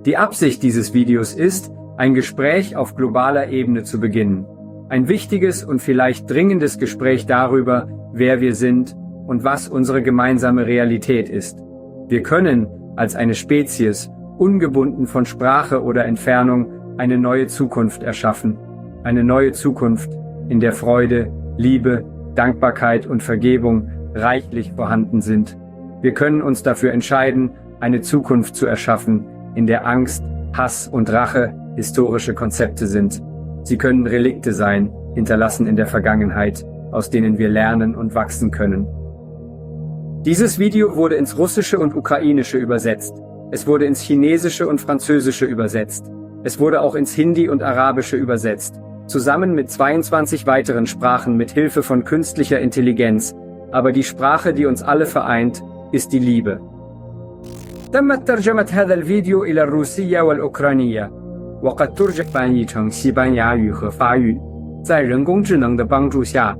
Die Absicht dieses Videos ist, ein Gespräch auf globaler Ebene zu beginnen. Ein wichtiges und vielleicht dringendes Gespräch darüber, wer wir sind und was unsere gemeinsame Realität ist. Wir können, als eine Spezies, ungebunden von Sprache oder Entfernung, eine neue Zukunft erschaffen. Eine neue Zukunft, in der Freude, Liebe, Dankbarkeit und Vergebung reichlich vorhanden sind. Wir können uns dafür entscheiden, eine Zukunft zu erschaffen, in der Angst, Hass und Rache historische Konzepte sind. Sie können Relikte sein, hinterlassen in der Vergangenheit, aus denen wir lernen und wachsen können. Dieses Video wurde ins Russische und Ukrainische übersetzt. Es wurde ins Chinesische und Französische übersetzt. Es wurde auch ins Hindi und Arabische übersetzt, zusammen mit 22 weiteren Sprachen mit Hilfe von künstlicher Intelligenz. Aber die Sprache, die uns alle vereint, ist die Liebe. تمت ترجمة هذا الفيديو إلى الروسية والأوكرانية وقد ترجم 翻译成西班牙语和法语。在人工智能的帮助下,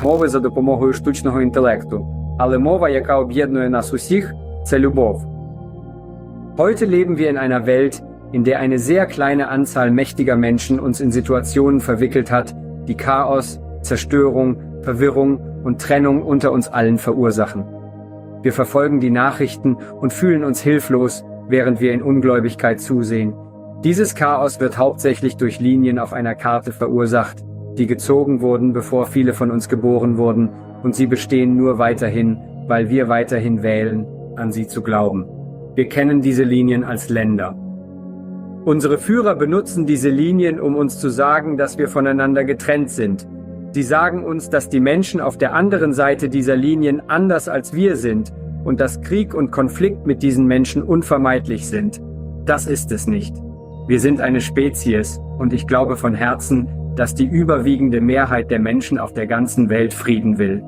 мови за допомогою штучного інтелекту, але мова, яка об'єднує нас усіх, це любов. Heute leben wir in einer Welt, in der eine sehr kleine Anzahl mächtiger Menschen uns in Situationen verwickelt hat, die Chaos, Zerstörung, Verwirrung und Trennung unter uns allen verursachen. Wir verfolgen die Nachrichten und fühlen uns hilflos, während wir in Ungläubigkeit zusehen. Dieses Chaos wird hauptsächlich durch Linien auf einer Karte verursacht, die gezogen wurden, bevor viele von uns geboren wurden, und sie bestehen nur weiterhin, weil wir weiterhin wählen, an sie zu glauben. Wir kennen diese Linien als Länder. Unsere Führer benutzen diese Linien, um uns zu sagen, dass wir voneinander getrennt sind. Sie sagen uns, dass die Menschen auf der anderen Seite dieser Linien anders als wir sind und dass Krieg und Konflikt mit diesen Menschen unvermeidlich sind. Das ist es nicht. Wir sind eine Spezies und ich glaube von Herzen, dass die überwiegende Mehrheit der Menschen auf der ganzen Welt Frieden will.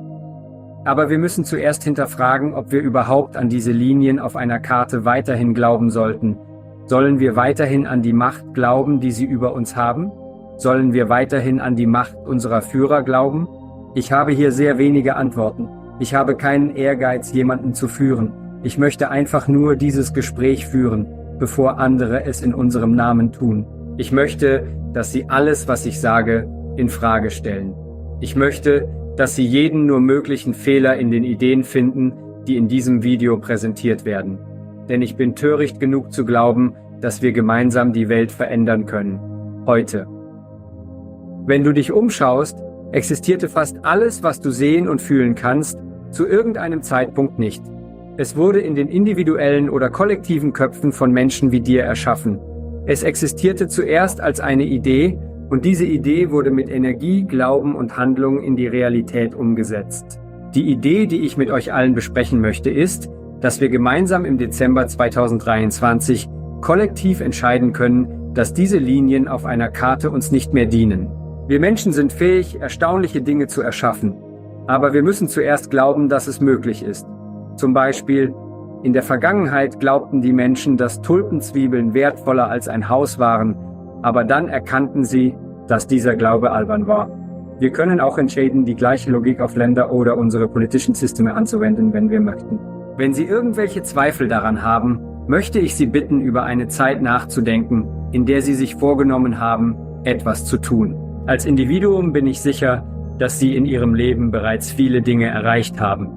Aber wir müssen zuerst hinterfragen, ob wir überhaupt an diese Linien auf einer Karte weiterhin glauben sollten. Sollen wir weiterhin an die Macht glauben, die sie über uns haben? Sollen wir weiterhin an die Macht unserer Führer glauben? Ich habe hier sehr wenige Antworten. Ich habe keinen Ehrgeiz, jemanden zu führen. Ich möchte einfach nur dieses Gespräch führen, bevor andere es in unserem Namen tun. Ich möchte, dass sie alles, was ich sage, in Frage stellen. Ich möchte, dass sie jeden nur möglichen Fehler in den Ideen finden, die in diesem Video präsentiert werden. Denn ich bin töricht genug zu glauben, dass wir gemeinsam die Welt verändern können. Heute. Wenn du dich umschaust, existierte fast alles, was du sehen und fühlen kannst, zu irgendeinem Zeitpunkt nicht. Es wurde in den individuellen oder kollektiven Köpfen von Menschen wie dir erschaffen. Es existierte zuerst als eine Idee und diese Idee wurde mit Energie, Glauben und Handlung in die Realität umgesetzt. Die Idee, die ich mit euch allen besprechen möchte, ist, dass wir gemeinsam im Dezember 2023 kollektiv entscheiden können, dass diese Linien auf einer Karte uns nicht mehr dienen. Wir Menschen sind fähig, erstaunliche Dinge zu erschaffen. Aber wir müssen zuerst glauben, dass es möglich ist. Zum Beispiel, in der Vergangenheit glaubten die Menschen, dass Tulpenzwiebeln wertvoller als ein Haus waren, aber dann erkannten sie, dass dieser Glaube albern war. Wir können auch entscheiden, die gleiche Logik auf Länder oder unsere politischen Systeme anzuwenden, wenn wir möchten. Wenn Sie irgendwelche Zweifel daran haben, möchte ich Sie bitten, über eine Zeit nachzudenken, in der Sie sich vorgenommen haben, etwas zu tun. Als Individuum bin ich sicher, dass Sie in Ihrem Leben bereits viele Dinge erreicht haben.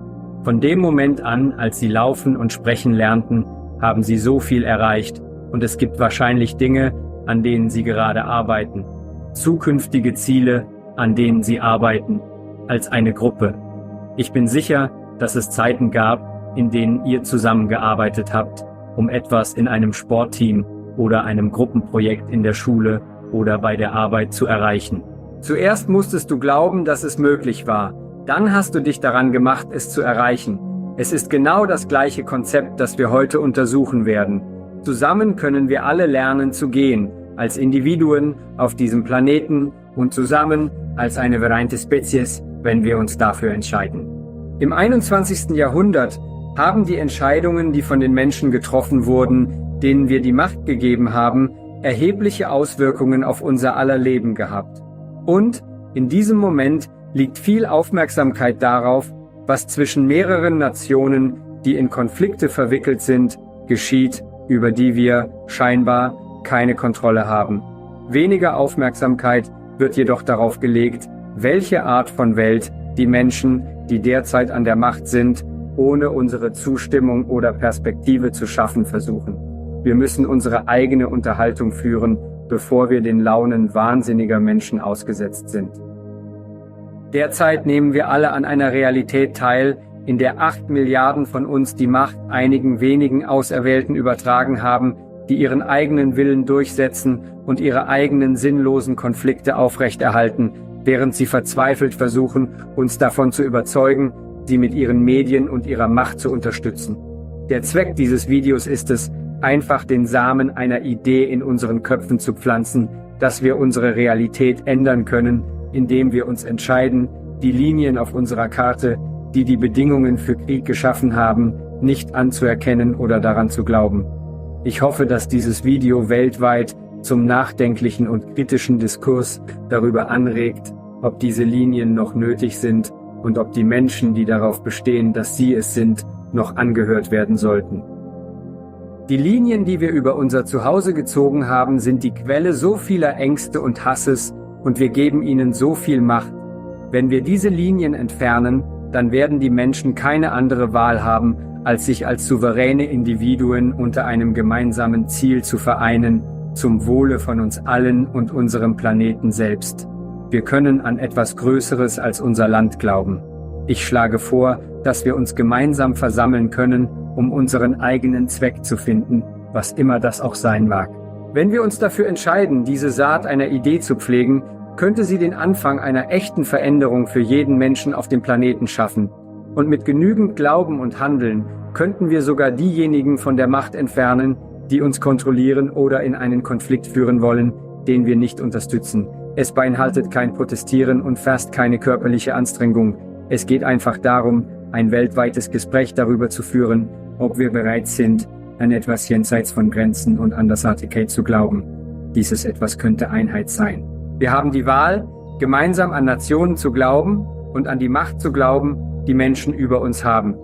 Von dem Moment an, als Sie laufen und sprechen lernten, haben Sie so viel erreicht und es gibt wahrscheinlich Dinge, an denen Sie gerade arbeiten. Zukünftige Ziele, an denen Sie arbeiten, als eine Gruppe. Ich bin sicher, dass es Zeiten gab, in denen ihr zusammengearbeitet habt, um etwas in einem Sportteam oder einem Gruppenprojekt in der Schule oder bei der Arbeit zu erreichen. Zuerst musstest du glauben, dass es möglich war. Dann hast du dich daran gemacht, es zu erreichen. Es ist genau das gleiche Konzept, das wir heute untersuchen werden. Zusammen können wir alle lernen zu gehen, als Individuen auf diesem Planeten und zusammen als eine vereinte Spezies, wenn wir uns dafür entscheiden. Im 21. Jahrhundert haben die Entscheidungen, die von den Menschen getroffen wurden, denen wir die Macht gegeben haben, erhebliche Auswirkungen auf unser aller Leben gehabt. Und in diesem Moment liegt viel Aufmerksamkeit darauf, was zwischen mehreren Nationen, die in Konflikte verwickelt sind, geschieht über die wir scheinbar keine Kontrolle haben. Weniger Aufmerksamkeit wird jedoch darauf gelegt, welche Art von Welt die Menschen, die derzeit an der Macht sind, ohne unsere Zustimmung oder Perspektive zu schaffen versuchen. Wir müssen unsere eigene Unterhaltung führen, bevor wir den Launen wahnsinniger Menschen ausgesetzt sind. Derzeit nehmen wir alle an einer Realität teil, in der 8 Milliarden von uns die Macht einigen wenigen Auserwählten übertragen haben, die ihren eigenen Willen durchsetzen und ihre eigenen sinnlosen Konflikte aufrechterhalten, während sie verzweifelt versuchen, uns davon zu überzeugen, sie mit ihren Medien und ihrer Macht zu unterstützen. Der Zweck dieses Videos ist es, einfach den Samen einer Idee in unseren Köpfen zu pflanzen, dass wir unsere Realität ändern können, indem wir uns entscheiden, die Linien auf unserer Karte, die die Bedingungen für Krieg geschaffen haben, nicht anzuerkennen oder daran zu glauben. Ich hoffe, dass dieses Video weltweit zum nachdenklichen und kritischen Diskurs darüber anregt, ob diese Linien noch nötig sind und ob die Menschen, die darauf bestehen, dass sie es sind, noch angehört werden sollten. Die Linien, die wir über unser Zuhause gezogen haben, sind die Quelle so vieler Ängste und Hasses und wir geben ihnen so viel Macht. Wenn wir diese Linien entfernen, dann werden die Menschen keine andere Wahl haben, als sich als souveräne Individuen unter einem gemeinsamen Ziel zu vereinen, zum Wohle von uns allen und unserem Planeten selbst. Wir können an etwas Größeres als unser Land glauben. Ich schlage vor, dass wir uns gemeinsam versammeln können, um unseren eigenen Zweck zu finden, was immer das auch sein mag. Wenn wir uns dafür entscheiden, diese Saat einer Idee zu pflegen, könnte sie den Anfang einer echten Veränderung für jeden Menschen auf dem Planeten schaffen. Und mit genügend Glauben und Handeln könnten wir sogar diejenigen von der Macht entfernen, die uns kontrollieren oder in einen Konflikt führen wollen, den wir nicht unterstützen. Es beinhaltet kein Protestieren und fast keine körperliche Anstrengung. Es geht einfach darum, ein weltweites Gespräch darüber zu führen, ob wir bereit sind, an etwas jenseits von Grenzen und Andersartigkeit zu glauben. Dieses etwas könnte Einheit sein. Wir haben die Wahl, gemeinsam an Nationen zu glauben und an die Macht zu glauben, die Menschen über uns haben.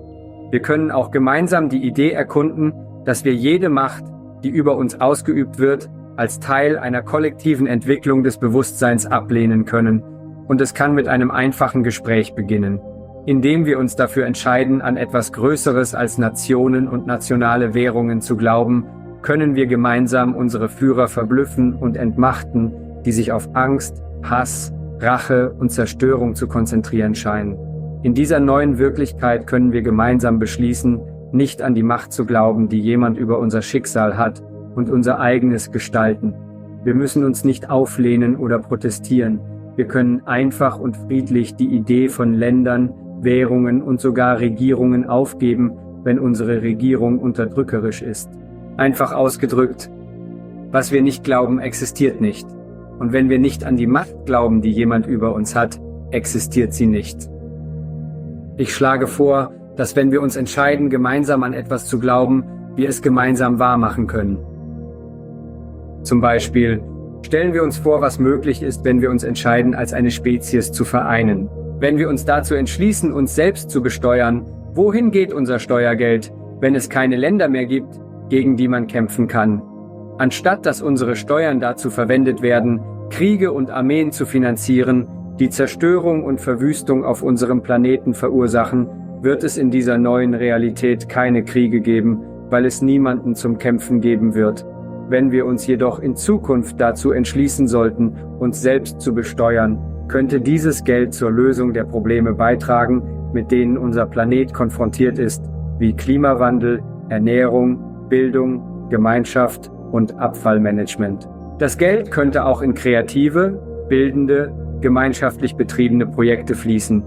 Wir können auch gemeinsam die Idee erkunden, dass wir jede Macht, die über uns ausgeübt wird, als Teil einer kollektiven Entwicklung des Bewusstseins ablehnen können. Und es kann mit einem einfachen Gespräch beginnen, indem wir uns dafür entscheiden, an etwas Größeres als Nationen und nationale Währungen zu glauben, können wir gemeinsam unsere Führer verblüffen und entmachten, die sich auf Angst, Hass, Rache und Zerstörung zu konzentrieren scheinen. In dieser neuen Wirklichkeit können wir gemeinsam beschließen, nicht an die Macht zu glauben, die jemand über unser Schicksal hat, und unser eigenes gestalten. Wir müssen uns nicht auflehnen oder protestieren. Wir können einfach und friedlich die Idee von Ländern, Währungen und sogar Regierungen aufgeben, wenn unsere Regierung unterdrückerisch ist. Einfach ausgedrückt, was wir nicht glauben, existiert nicht. Und wenn wir nicht an die Macht glauben, die jemand über uns hat, existiert sie nicht. Ich schlage vor, dass wenn wir uns entscheiden, gemeinsam an etwas zu glauben, wir es gemeinsam wahrmachen können. Zum Beispiel, stellen wir uns vor, was möglich ist, wenn wir uns entscheiden, als eine Spezies zu vereinen. Wenn wir uns dazu entschließen, uns selbst zu besteuern, wohin geht unser Steuergeld, wenn es keine Länder mehr gibt, gegen die man kämpfen kann? Anstatt dass unsere Steuern dazu verwendet werden, Kriege und Armeen zu finanzieren, die Zerstörung und Verwüstung auf unserem Planeten verursachen, wird es in dieser neuen Realität keine Kriege geben, weil es niemanden zum Kämpfen geben wird. Wenn wir uns jedoch in Zukunft dazu entschließen sollten, uns selbst zu besteuern, könnte dieses Geld zur Lösung der Probleme beitragen, mit denen unser Planet konfrontiert ist, wie Klimawandel, Ernährung, Bildung, Gemeinschaft und Abfallmanagement. Das Geld könnte auch in kreative, bildende, gemeinschaftlich betriebene Projekte fließen.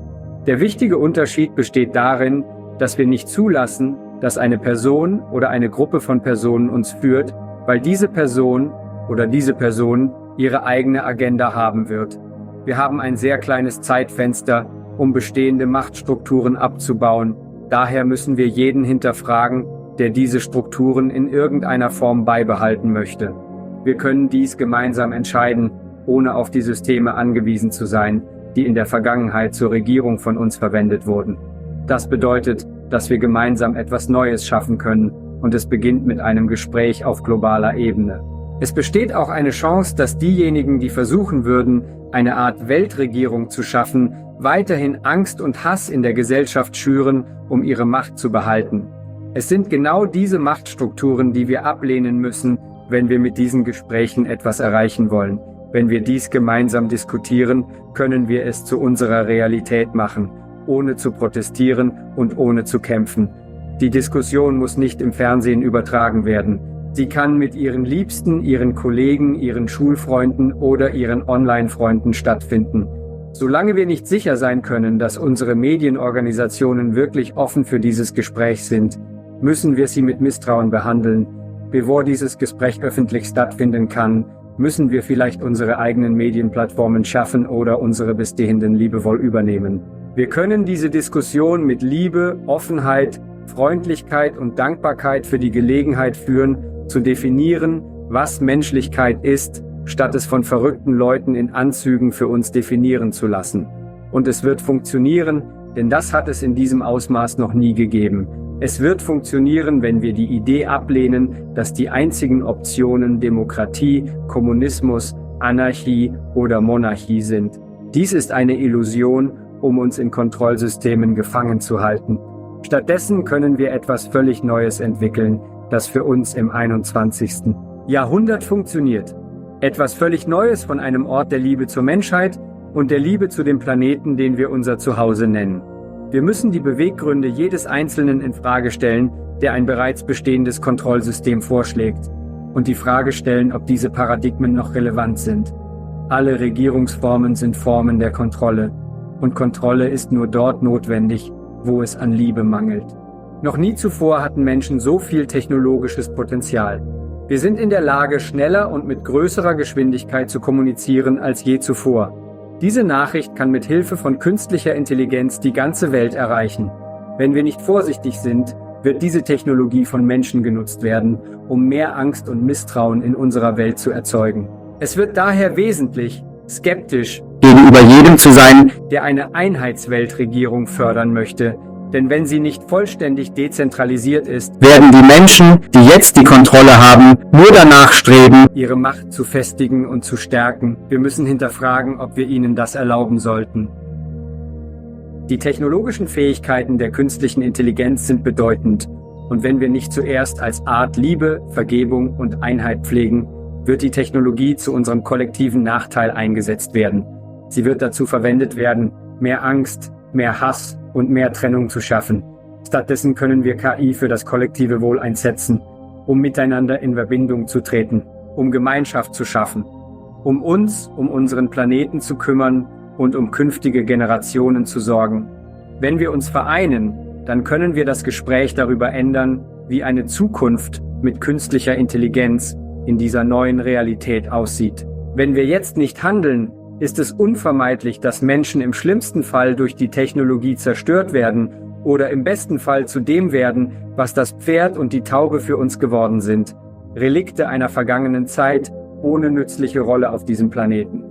Der wichtige Unterschied besteht darin, dass wir nicht zulassen, dass eine Person oder eine Gruppe von Personen uns führt, weil diese Person oder diese Person ihre eigene Agenda haben wird. Wir haben ein sehr kleines Zeitfenster, um bestehende Machtstrukturen abzubauen. Daher müssen wir jeden hinterfragen, der diese Strukturen in irgendeiner Form beibehalten möchte. Wir können dies gemeinsam entscheiden, ohne auf die Systeme angewiesen zu sein, die in der Vergangenheit zur Regierung von uns verwendet wurden. Das bedeutet, dass wir gemeinsam etwas Neues schaffen können, und es beginnt mit einem Gespräch auf globaler Ebene. Es besteht auch eine Chance, dass diejenigen, die versuchen würden, eine Art Weltregierung zu schaffen, weiterhin Angst und Hass in der Gesellschaft schüren, um ihre Macht zu behalten. Es sind genau diese Machtstrukturen, die wir ablehnen müssen, wenn wir mit diesen Gesprächen etwas erreichen wollen. Wenn wir dies gemeinsam diskutieren, können wir es zu unserer Realität machen, ohne zu protestieren und ohne zu kämpfen. Die Diskussion muss nicht im Fernsehen übertragen werden. Sie kann mit Ihren Liebsten, Ihren Kollegen, Ihren Schulfreunden oder Ihren Online-Freunden stattfinden. Solange wir nicht sicher sein können, dass unsere Medienorganisationen wirklich offen für dieses Gespräch sind, müssen wir sie mit Misstrauen behandeln. Bevor dieses Gespräch öffentlich stattfinden kann, müssen wir vielleicht unsere eigenen Medienplattformen schaffen oder unsere bestehenden liebevoll übernehmen. Wir können diese Diskussion mit Liebe, Offenheit, Freundlichkeit und Dankbarkeit für die Gelegenheit führen, zu definieren, was Menschlichkeit ist, statt es von verrückten Leuten in Anzügen für uns definieren zu lassen. Und es wird funktionieren, denn das hat es in diesem Ausmaß noch nie gegeben. Es wird funktionieren, wenn wir die Idee ablehnen, dass die einzigen Optionen Demokratie, Kommunismus, Anarchie oder Monarchie sind. Dies ist eine Illusion, um uns in Kontrollsystemen gefangen zu halten. Stattdessen können wir etwas völlig Neues entwickeln, das für uns im 21. Jahrhundert funktioniert. Etwas völlig Neues von einem Ort der Liebe zur Menschheit und der Liebe zu dem Planeten, den wir unser Zuhause nennen. Wir müssen die Beweggründe jedes Einzelnen in Frage stellen, der ein bereits bestehendes Kontrollsystem vorschlägt, und die Frage stellen, ob diese Paradigmen noch relevant sind. Alle Regierungsformen sind Formen der Kontrolle, und Kontrolle ist nur dort notwendig, wo es an Liebe mangelt. Noch nie zuvor hatten Menschen so viel technologisches Potenzial. Wir sind in der Lage, schneller und mit größerer Geschwindigkeit zu kommunizieren als je zuvor. Diese Nachricht kann mit Hilfe von künstlicher Intelligenz die ganze Welt erreichen. Wenn wir nicht vorsichtig sind, wird diese Technologie von Menschen genutzt werden, um mehr Angst und Misstrauen in unserer Welt zu erzeugen. Es wird daher wesentlich, skeptisch gegenüber jedem zu sein, der eine Einheitsweltregierung fördern möchte. Denn wenn sie nicht vollständig dezentralisiert ist, werden die Menschen, die jetzt die Kontrolle haben, nur danach streben, ihre Macht zu festigen und zu stärken. Wir müssen hinterfragen, ob wir ihnen das erlauben sollten. Die technologischen Fähigkeiten der künstlichen Intelligenz sind bedeutend. Und wenn wir nicht zuerst als Art Liebe, Vergebung und Einheit pflegen, wird die Technologie zu unserem kollektiven Nachteil eingesetzt werden. Sie wird dazu verwendet werden, mehr Angst, mehr Hass und mehr Trennung zu schaffen. Stattdessen können wir KI für das kollektive Wohl einsetzen, um miteinander in Verbindung zu treten, um Gemeinschaft zu schaffen, um uns, um unseren Planeten zu kümmern und um künftige Generationen zu sorgen. Wenn wir uns vereinen, dann können wir das Gespräch darüber ändern, wie eine Zukunft mit künstlicher Intelligenz in dieser neuen Realität aussieht. Wenn wir jetzt nicht handeln, ist es unvermeidlich, dass Menschen im schlimmsten Fall durch die Technologie zerstört werden oder im besten Fall zu dem werden, was das Pferd und die Taube für uns geworden sind. Relikte einer vergangenen Zeit ohne nützliche Rolle auf diesem Planeten.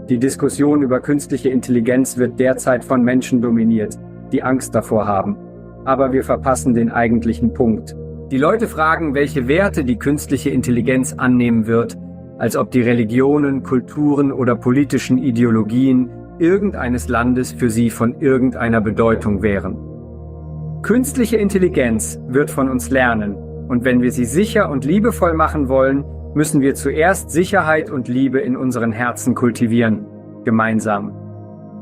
Die Diskussion über künstliche Intelligenz wird derzeit von Menschen dominiert, die Angst davor haben. Aber wir verpassen den eigentlichen Punkt. Die Leute fragen, welche Werte die künstliche Intelligenz annehmen wird, als ob die Religionen, Kulturen oder politischen Ideologien irgendeines Landes für sie von irgendeiner Bedeutung wären. Künstliche Intelligenz wird von uns lernen, und wenn wir sie sicher und liebevoll machen wollen, müssen wir zuerst Sicherheit und Liebe in unseren Herzen kultivieren, gemeinsam.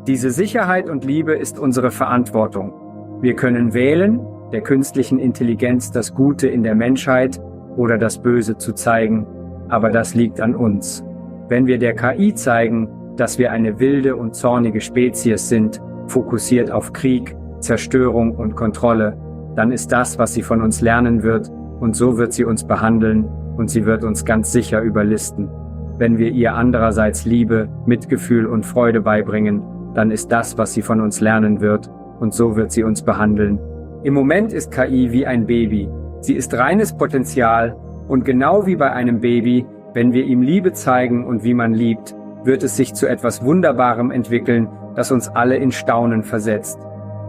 Diese Sicherheit und Liebe ist unsere Verantwortung. Wir können wählen, der künstlichen Intelligenz das Gute in der Menschheit oder das Böse zu zeigen, aber das liegt an uns. Wenn wir der KI zeigen, dass wir eine wilde und zornige Spezies sind, fokussiert auf Krieg, Zerstörung und Kontrolle, dann ist das, was sie von uns lernen wird, und so wird sie uns behandeln, und sie wird uns ganz sicher überlisten. Wenn wir ihr andererseits Liebe, Mitgefühl und Freude beibringen, dann ist das, was sie von uns lernen wird, und so wird sie uns behandeln. Im Moment ist KI wie ein Baby. Sie ist reines Potenzial, und genau wie bei einem Baby, wenn wir ihm Liebe zeigen und wie man liebt, wird es sich zu etwas Wunderbarem entwickeln, das uns alle in Staunen versetzt.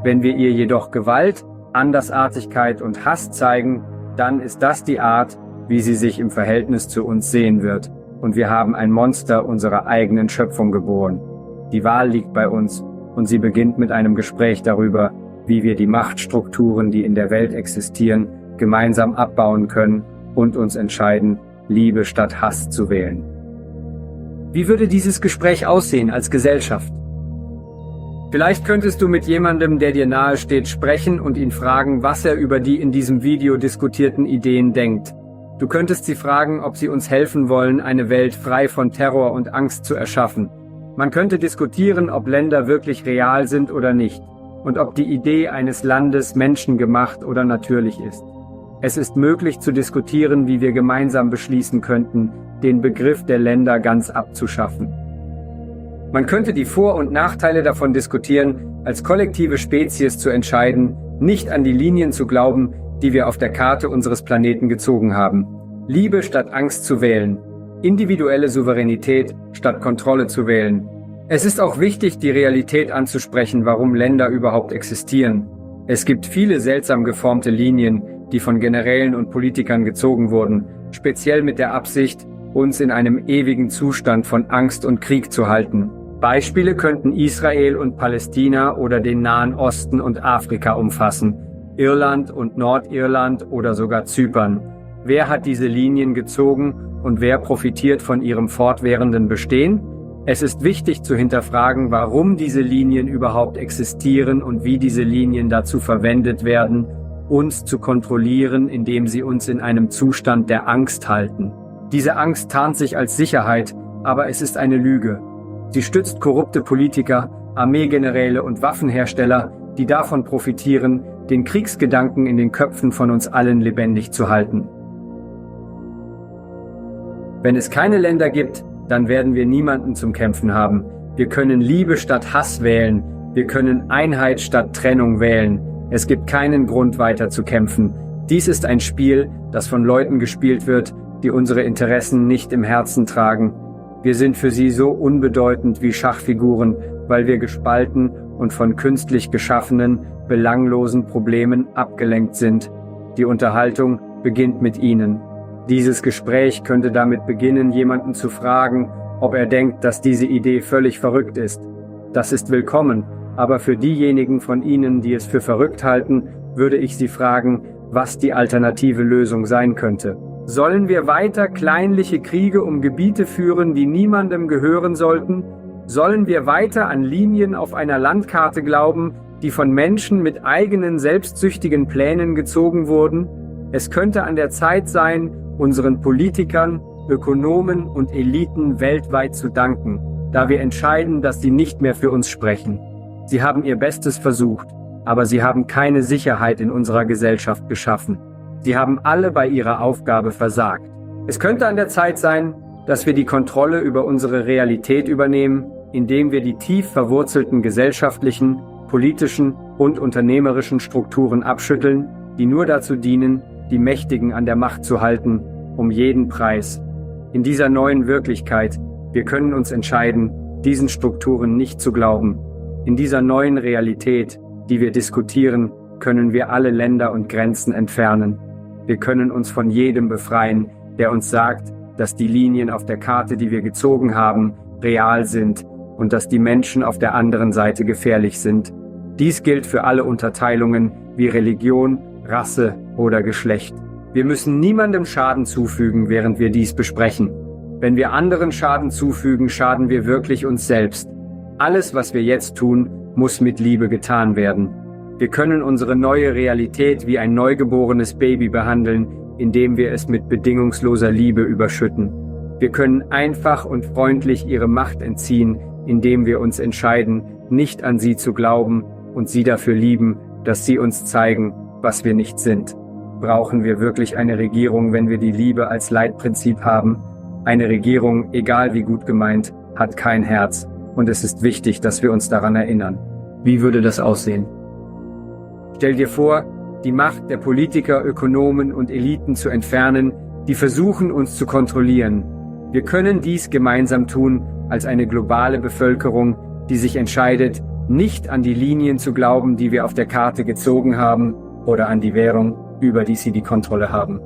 Wenn wir ihr jedoch Gewalt, Andersartigkeit und Hass zeigen, dann ist das die Art, wie sie sich im Verhältnis zu uns sehen wird. Und wir haben ein Monster unserer eigenen Schöpfung geboren. Die Wahl liegt bei uns und sie beginnt mit einem Gespräch darüber, wie wir die Machtstrukturen, die in der Welt existieren, gemeinsam abbauen können und uns entscheiden, Liebe statt Hass zu wählen. Wie würde dieses Gespräch aussehen als Gesellschaft? Vielleicht könntest du mit jemandem, der dir nahe steht, sprechen und ihn fragen, was er über die in diesem Video diskutierten Ideen denkt. Du könntest sie fragen, ob sie uns helfen wollen, eine Welt frei von Terror und Angst zu erschaffen. Man könnte diskutieren, ob Länder wirklich real sind oder nicht und ob die Idee eines Landes menschengemacht oder natürlich ist. Es ist möglich zu diskutieren, wie wir gemeinsam beschließen könnten, den Begriff der Länder ganz abzuschaffen. Man könnte die Vor- und Nachteile davon diskutieren, als kollektive Spezies zu entscheiden, nicht an die Linien zu glauben, die wir auf der Karte unseres Planeten gezogen haben. Liebe statt Angst zu wählen. Individuelle Souveränität statt Kontrolle zu wählen. Es ist auch wichtig, die Realität anzusprechen, warum Länder überhaupt existieren. Es gibt viele seltsam geformte Linien, die von Generälen und Politikern gezogen wurden, speziell mit der Absicht, uns in einem ewigen Zustand von Angst und Krieg zu halten. Beispiele könnten Israel und Palästina oder den Nahen Osten und Afrika umfassen, Irland und Nordirland oder sogar Zypern. Wer hat diese Linien gezogen und wer profitiert von ihrem fortwährenden Bestehen? Es ist wichtig zu hinterfragen, warum diese Linien überhaupt existieren und wie diese Linien dazu verwendet werden, uns zu kontrollieren, indem sie uns in einem Zustand der Angst halten. Diese Angst tarnt sich als Sicherheit, aber es ist eine Lüge. Sie stützt korrupte Politiker, Armeegeneräle und Waffenhersteller, die davon profitieren, den Kriegsgedanken in den Köpfen von uns allen lebendig zu halten. Wenn es keine Länder gibt, dann werden wir niemanden zum Kämpfen haben. Wir können Liebe statt Hass wählen. Wir können Einheit statt Trennung wählen. Es gibt keinen Grund, weiter zu kämpfen. Dies ist ein Spiel, das von Leuten gespielt wird, die unsere Interessen nicht im Herzen tragen. Wir sind für sie so unbedeutend wie Schachfiguren, weil wir gespalten und von künstlich geschaffenen, belanglosen Problemen abgelenkt sind. Die Unterhaltung beginnt mit ihnen. Dieses Gespräch könnte damit beginnen, jemanden zu fragen, ob er denkt, dass diese Idee völlig verrückt ist. Das ist willkommen, aber für diejenigen von Ihnen, die es für verrückt halten, würde ich Sie fragen, was die alternative Lösung sein könnte. Sollen wir weiter kleinliche Kriege um Gebiete führen, die niemandem gehören sollten? Sollen wir weiter an Linien auf einer Landkarte glauben, die von Menschen mit eigenen selbstsüchtigen Plänen gezogen wurden? Es könnte an der Zeit sein, unseren Politikern, Ökonomen und Eliten weltweit zu danken, da wir entscheiden, dass sie nicht mehr für uns sprechen. Sie haben ihr Bestes versucht, aber sie haben keine Sicherheit in unserer Gesellschaft geschaffen. Sie haben alle bei ihrer Aufgabe versagt. Es könnte an der Zeit sein, dass wir die Kontrolle über unsere Realität übernehmen, indem wir die tief verwurzelten gesellschaftlichen, politischen und unternehmerischen Strukturen abschütteln, die nur dazu dienen, die Mächtigen an der Macht zu halten, um jeden Preis. In dieser neuen Wirklichkeit, wir können uns entscheiden, diesen Strukturen nicht zu glauben. In dieser neuen Realität, die wir diskutieren, können wir alle Länder und Grenzen entfernen. Wir können uns von jedem befreien, der uns sagt, dass die Linien auf der Karte, die wir gezogen haben, real sind und dass die Menschen auf der anderen Seite gefährlich sind. Dies gilt für alle Unterteilungen wie Religion, Rasse oder Geschlecht. Wir müssen niemandem Schaden zufügen, während wir dies besprechen. Wenn wir anderen Schaden zufügen, schaden wir wirklich uns selbst. Alles, was wir jetzt tun, muss mit Liebe getan werden. Wir können unsere neue Realität wie ein neugeborenes Baby behandeln, indem wir es mit bedingungsloser Liebe überschütten. Wir können einfach und freundlich ihre Macht entziehen, indem wir uns entscheiden, nicht an sie zu glauben und sie dafür lieben, dass sie uns zeigen, was wir nicht sind. Brauchen wir wirklich eine Regierung, wenn wir die Liebe als Leitprinzip haben? Eine Regierung, egal wie gut gemeint, hat kein Herz. Und es ist wichtig, dass wir uns daran erinnern. Wie würde das aussehen? Stell dir vor, die Macht der Politiker, Ökonomen und Eliten zu entfernen, die versuchen, uns zu kontrollieren. Wir können dies gemeinsam tun als eine globale Bevölkerung, die sich entscheidet, nicht an die Linien zu glauben, die wir auf der Karte gezogen haben, oder an die Währung, über die sie die Kontrolle haben.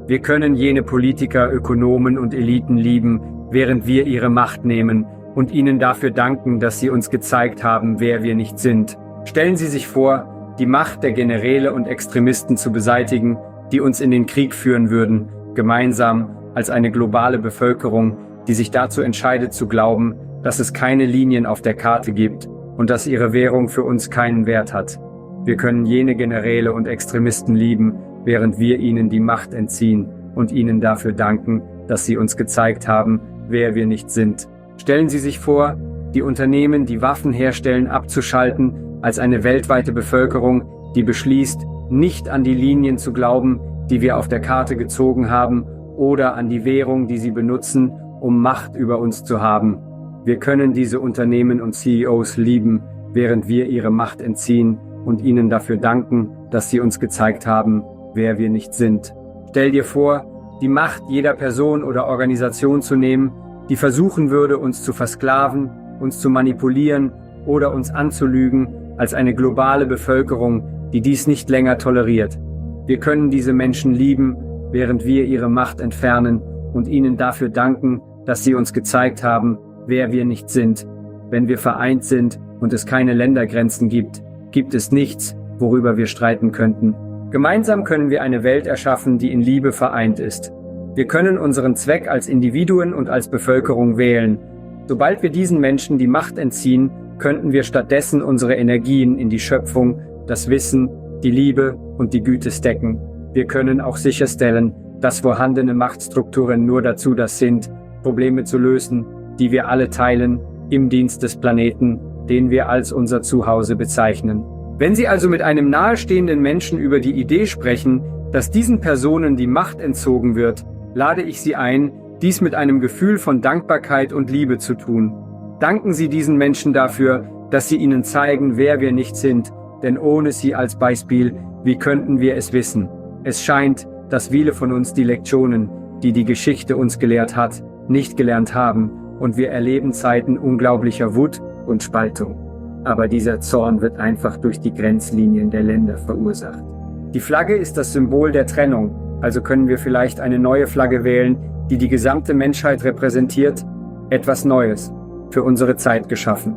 Wir können jene Politiker, Ökonomen und Eliten lieben, während wir ihre Macht nehmen und ihnen dafür danken, dass sie uns gezeigt haben, wer wir nicht sind. Stellen Sie sich vor, die Macht der Generäle und Extremisten zu beseitigen, die uns in den Krieg führen würden, gemeinsam als eine globale Bevölkerung, die sich dazu entscheidet zu glauben, dass es keine Linien auf der Karte gibt und dass ihre Währung für uns keinen Wert hat. Wir können jene Generäle und Extremisten lieben, während wir ihnen die Macht entziehen und ihnen dafür danken, dass sie uns gezeigt haben, wer wir nicht sind. Stellen Sie sich vor, die Unternehmen, die Waffen herstellen, abzuschalten, als eine weltweite Bevölkerung, die beschließt, nicht an die Linien zu glauben, die wir auf der Karte gezogen haben, oder an die Währung, die sie benutzen, um Macht über uns zu haben. Wir können diese Unternehmen und CEOs lieben, während wir ihre Macht entziehen und ihnen dafür danken, dass sie uns gezeigt haben, wer wir nicht sind. Stell dir vor, die Macht jeder Person oder Organisation zu nehmen, die versuchen würde, uns zu versklaven, uns zu manipulieren oder uns anzulügen, als eine globale Bevölkerung, die dies nicht länger toleriert. Wir können diese Menschen lieben, während wir ihre Macht entfernen und ihnen dafür danken, dass sie uns gezeigt haben, wer wir nicht sind. Wenn wir vereint sind und es keine Ländergrenzen gibt, gibt es nichts, worüber wir streiten könnten. Gemeinsam können wir eine Welt erschaffen, die in Liebe vereint ist. Wir können unseren Zweck als Individuen und als Bevölkerung wählen. Sobald wir diesen Menschen die Macht entziehen, könnten wir stattdessen unsere Energien in die Schöpfung, das Wissen, die Liebe und die Güte stecken. Wir können auch sicherstellen, dass vorhandene Machtstrukturen nur dazu da sind, Probleme zu lösen, die wir alle teilen, im Dienst des Planeten, den wir als unser Zuhause bezeichnen. Wenn Sie also mit einem nahestehenden Menschen über die Idee sprechen, dass diesen Personen die Macht entzogen wird, lade ich Sie ein, dies mit einem Gefühl von Dankbarkeit und Liebe zu tun. Danken Sie diesen Menschen dafür, dass sie Ihnen zeigen, wer wir nicht sind, denn ohne sie als Beispiel, wie könnten wir es wissen? Es scheint, dass viele von uns die Lektionen, die die Geschichte uns gelehrt hat, nicht gelernt haben, und wir erleben Zeiten unglaublicher Wut und Spaltung. Aber dieser Zorn wird einfach durch die Grenzlinien der Länder verursacht. Die Flagge ist das Symbol der Trennung, also können wir vielleicht eine neue Flagge wählen, die die gesamte Menschheit repräsentiert, etwas Neues, für unsere Zeit geschaffen.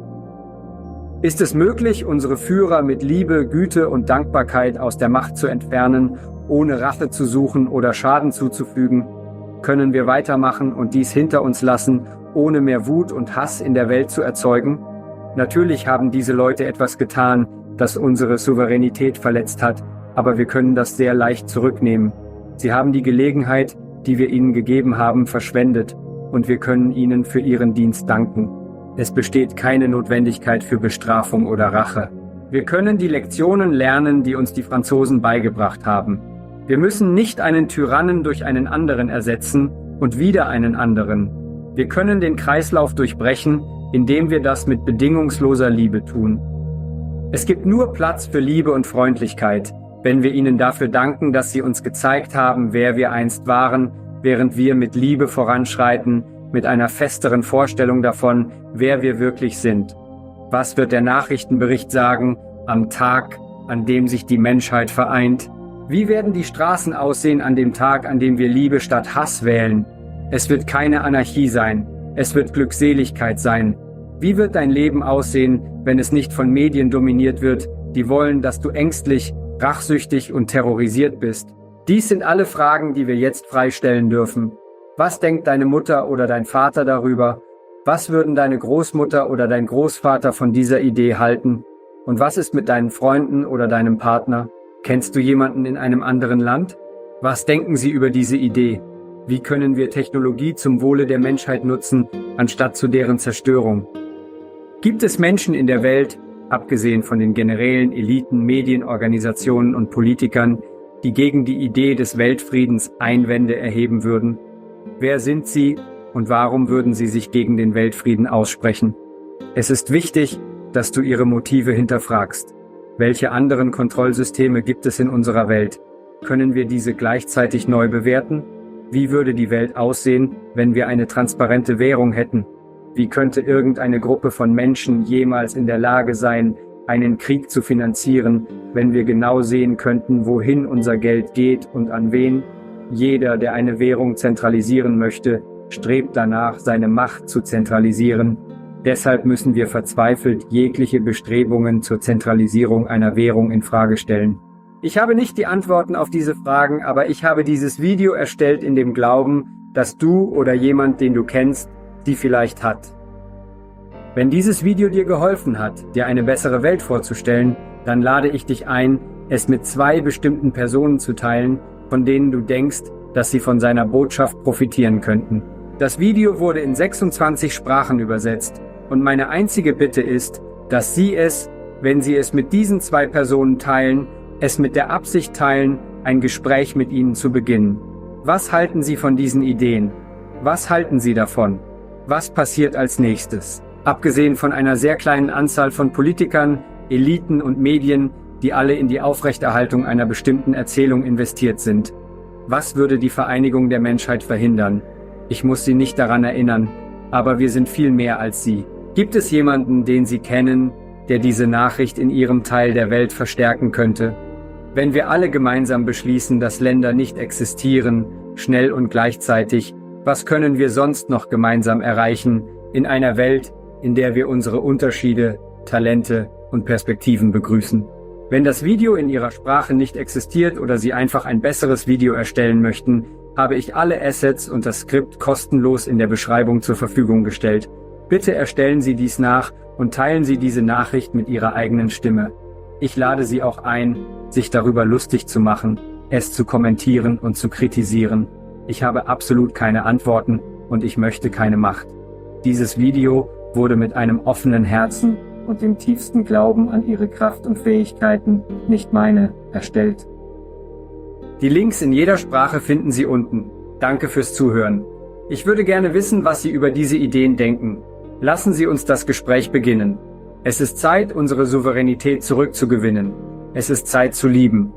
Ist es möglich, unsere Führer mit Liebe, Güte und Dankbarkeit aus der Macht zu entfernen, ohne Rache zu suchen oder Schaden zuzufügen? Können wir weitermachen und dies hinter uns lassen, ohne mehr Wut und Hass in der Welt zu erzeugen? Natürlich haben diese Leute etwas getan, das unsere Souveränität verletzt hat, aber wir können das sehr leicht zurücknehmen. Sie haben die Gelegenheit, die wir ihnen gegeben haben, verschwendet, und wir können ihnen für ihren Dienst danken. Es besteht keine Notwendigkeit für Bestrafung oder Rache. Wir können die Lektionen lernen, die uns die Franzosen beigebracht haben. Wir müssen nicht einen Tyrannen durch einen anderen ersetzen und wieder einen anderen. Wir können den Kreislauf durchbrechen, indem wir das mit bedingungsloser Liebe tun. Es gibt nur Platz für Liebe und Freundlichkeit, wenn wir ihnen dafür danken, dass sie uns gezeigt haben, wer wir einst waren, während wir mit Liebe voranschreiten, mit einer festeren Vorstellung davon, wer wir wirklich sind. Was wird der Nachrichtenbericht sagen, am Tag, an dem sich die Menschheit vereint? Wie werden die Straßen aussehen an dem Tag, an dem wir Liebe statt Hass wählen? Es wird keine Anarchie sein, es wird Glückseligkeit sein. Wie wird dein Leben aussehen, wenn es nicht von Medien dominiert wird, die wollen, dass du ängstlich, rachsüchtig und terrorisiert bist? Dies sind alle Fragen, die wir jetzt freistellen dürfen. Was denkt deine Mutter oder dein Vater darüber? Was würden deine Großmutter oder dein Großvater von dieser Idee halten? Und was ist mit deinen Freunden oder deinem Partner? Kennst du jemanden in einem anderen Land? Was denken sie über diese Idee? Wie können wir Technologie zum Wohle der Menschheit nutzen, anstatt zu deren Zerstörung? Gibt es Menschen in der Welt, abgesehen von den Generälen, Eliten, Medienorganisationen und Politikern, die gegen die Idee des Weltfriedens Einwände erheben würden? Wer sind sie und warum würden sie sich gegen den Weltfrieden aussprechen? Es ist wichtig, dass du ihre Motive hinterfragst. Welche anderen Kontrollsysteme gibt es in unserer Welt? Können wir diese gleichzeitig neu bewerten? Wie würde die Welt aussehen, wenn wir eine transparente Währung hätten? Wie könnte irgendeine Gruppe von Menschen jemals in der Lage sein, einen Krieg zu finanzieren, wenn wir genau sehen könnten, wohin unser Geld geht und an wen? Jeder, der eine Währung zentralisieren möchte, strebt danach, seine Macht zu zentralisieren. Deshalb müssen wir verzweifelt jegliche Bestrebungen zur Zentralisierung einer Währung in Frage stellen. Ich habe nicht die Antworten auf diese Fragen, aber ich habe dieses Video erstellt in dem Glauben, dass du oder jemand, den du kennst, sie vielleicht hat. Wenn dieses Video dir geholfen hat, dir eine bessere Welt vorzustellen, dann lade ich dich ein, es mit 2 bestimmten Personen zu teilen, von denen du denkst, dass sie von seiner Botschaft profitieren könnten. Das Video wurde in 26 Sprachen übersetzt und meine einzige Bitte ist, dass Sie es, wenn Sie es mit diesen 2 Personen teilen, es mit der Absicht teilen, ein Gespräch mit ihnen zu beginnen. Was halten Sie von diesen Ideen? Was halten Sie davon? Was passiert als nächstes? Abgesehen von einer sehr kleinen Anzahl von Politikern, Eliten und Medien, die alle in die Aufrechterhaltung einer bestimmten Erzählung investiert sind. Was würde die Vereinigung der Menschheit verhindern? Ich muss Sie nicht daran erinnern, aber wir sind viel mehr als Sie. Gibt es jemanden, den Sie kennen, der diese Nachricht in Ihrem Teil der Welt verstärken könnte? Wenn wir alle gemeinsam beschließen, dass Länder nicht existieren, schnell und gleichzeitig, was können wir sonst noch gemeinsam erreichen in einer Welt, in der wir unsere Unterschiede, Talente und Perspektiven begrüßen? Wenn das Video in Ihrer Sprache nicht existiert oder Sie einfach ein besseres Video erstellen möchten, habe ich alle Assets und das Skript kostenlos in der Beschreibung zur Verfügung gestellt. Bitte erstellen Sie dies nach und teilen Sie diese Nachricht mit Ihrer eigenen Stimme. Ich lade Sie auch ein, sich darüber lustig zu machen, es zu kommentieren und zu kritisieren. Ich habe absolut keine Antworten und ich möchte keine Macht. Dieses Video wurde mit einem offenen Herzen und dem tiefsten Glauben an Ihre Kraft und Fähigkeiten, nicht meine, erstellt. Die Links in jeder Sprache finden Sie unten. Danke fürs Zuhören. Ich würde gerne wissen, was Sie über diese Ideen denken. Lassen Sie uns das Gespräch beginnen. Es ist Zeit, unsere Souveränität zurückzugewinnen. Es ist Zeit zu lieben.